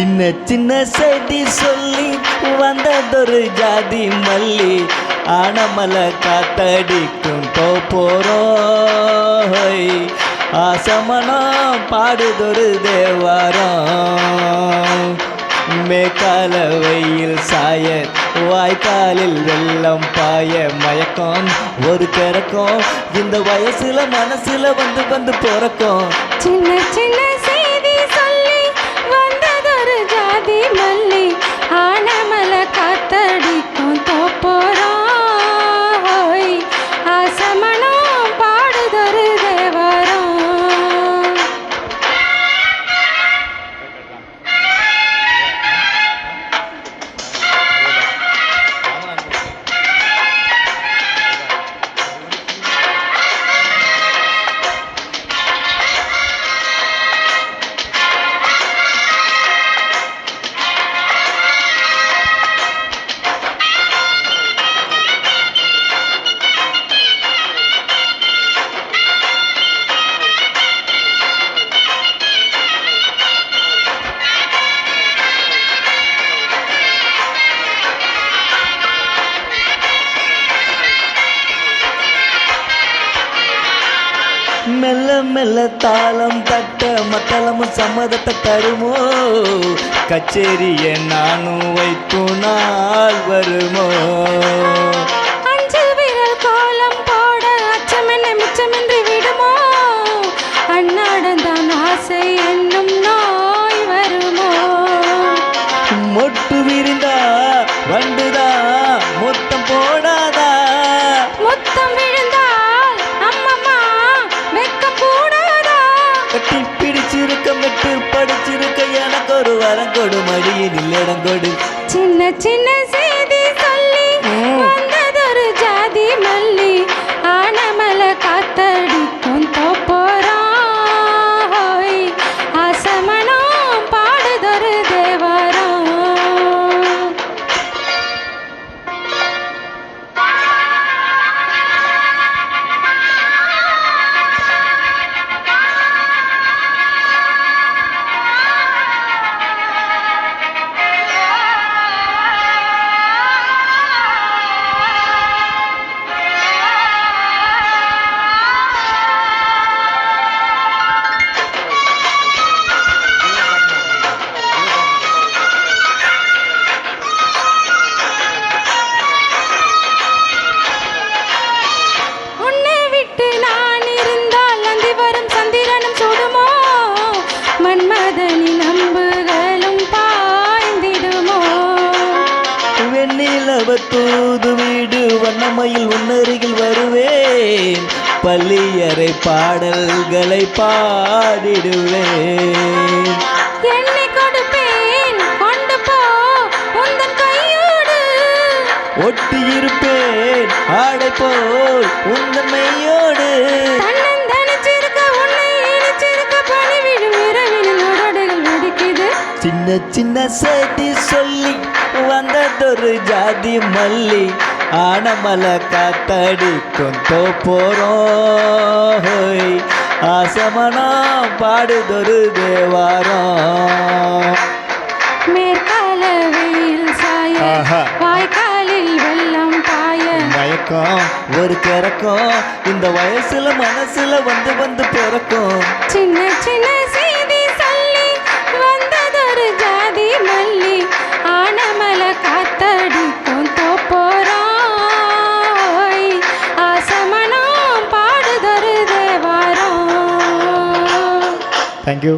சின்ன சின்ன செய்தி சொல்லி வந்ததொரு ஜாதி மல்லி ஆனமலை காத்தடிக்கும் போறோம் ஆசமனம் பாடுதொரு தேவாரம் மேற்கால வெயில் சாய வாய்க்காலில் வெள்ளம் பாய மயக்கம் ஒரு கிறக்கம் இந்த வயசுல மனசுல வந்து வந்து பிறக்கும் சின்ன சின்ன செய்தி சொல்லி வந்ததொரு ஜாதி மல்லி ஆனமலை காத்தடிக்கும் தோப்போறோம் ஆசமனம் பாடுதொரு தேவாரம். மெல்ல மெல்ல தாளம் தட்ட மத்தளமும் சம்மதத்தை தருமோ கச்சேரிய நானும் வைக்கும் நாள் வருமோ அஞ்சு விரல் கோலம் போட அச்சமென்ன மிச்சமின்றி விடுமோ அன்னாடந்தான் ஆசை என்னும் நோய் வருமோ மொட்டு விரிந்தா வண்டுதா மொத்தம் போடாதா முத்தம் விழுந்தால் அம்மம்மா வெக்கம் கூடாதா கட்டி பிடிச்சிருக்க மெட்டு படிச்சிருக்க எனக்கு ஒரு வரம் கொடு மடியில் இடம் கொடு சின்ன சின்ன செய்தி சொல்லி வந்ததொரு ஜாதி மல்லி ஆனமலை காத்தடிக்கும் தோப்போறோம் ஆசமனம் பாடுதொரு தேவாரம். தூது வீடு வண்ணமயில் உன்னருகில் வருவேன் பள்ளியறை பாடல்களை பாடிடுவேன் என்னை கொடுப்பேன் கொண்டு போ உந்தன் கையோடு ஒட்டி இருப்பேன் ஆடை போல் உந்தன் மையோடு சின்ன சின்ன செய்தி சொல்லி வந்ததொரு ஜாதி மல்லி ஆனமலை காத்தடிக்கும் போறோம் ஆசமனம் பாடுதொரு தேவாரம் மேற்கால வெயில் சாய வாய்க்காலில் வெள்ளம் பாய மயக்கம் ஒரு கிறக்கம் இந்த வயசுல மனசுல வந்து வந்து பிறக்கும் சின்ன சின்ன செய்தி சொல்லி வந்ததொரு ஜாதி மல்லி ஆனமலை காத்தடிக்கும் தோப்போறோம் ஆசமனம் பாடுதொரு தேவாரம். Thank you.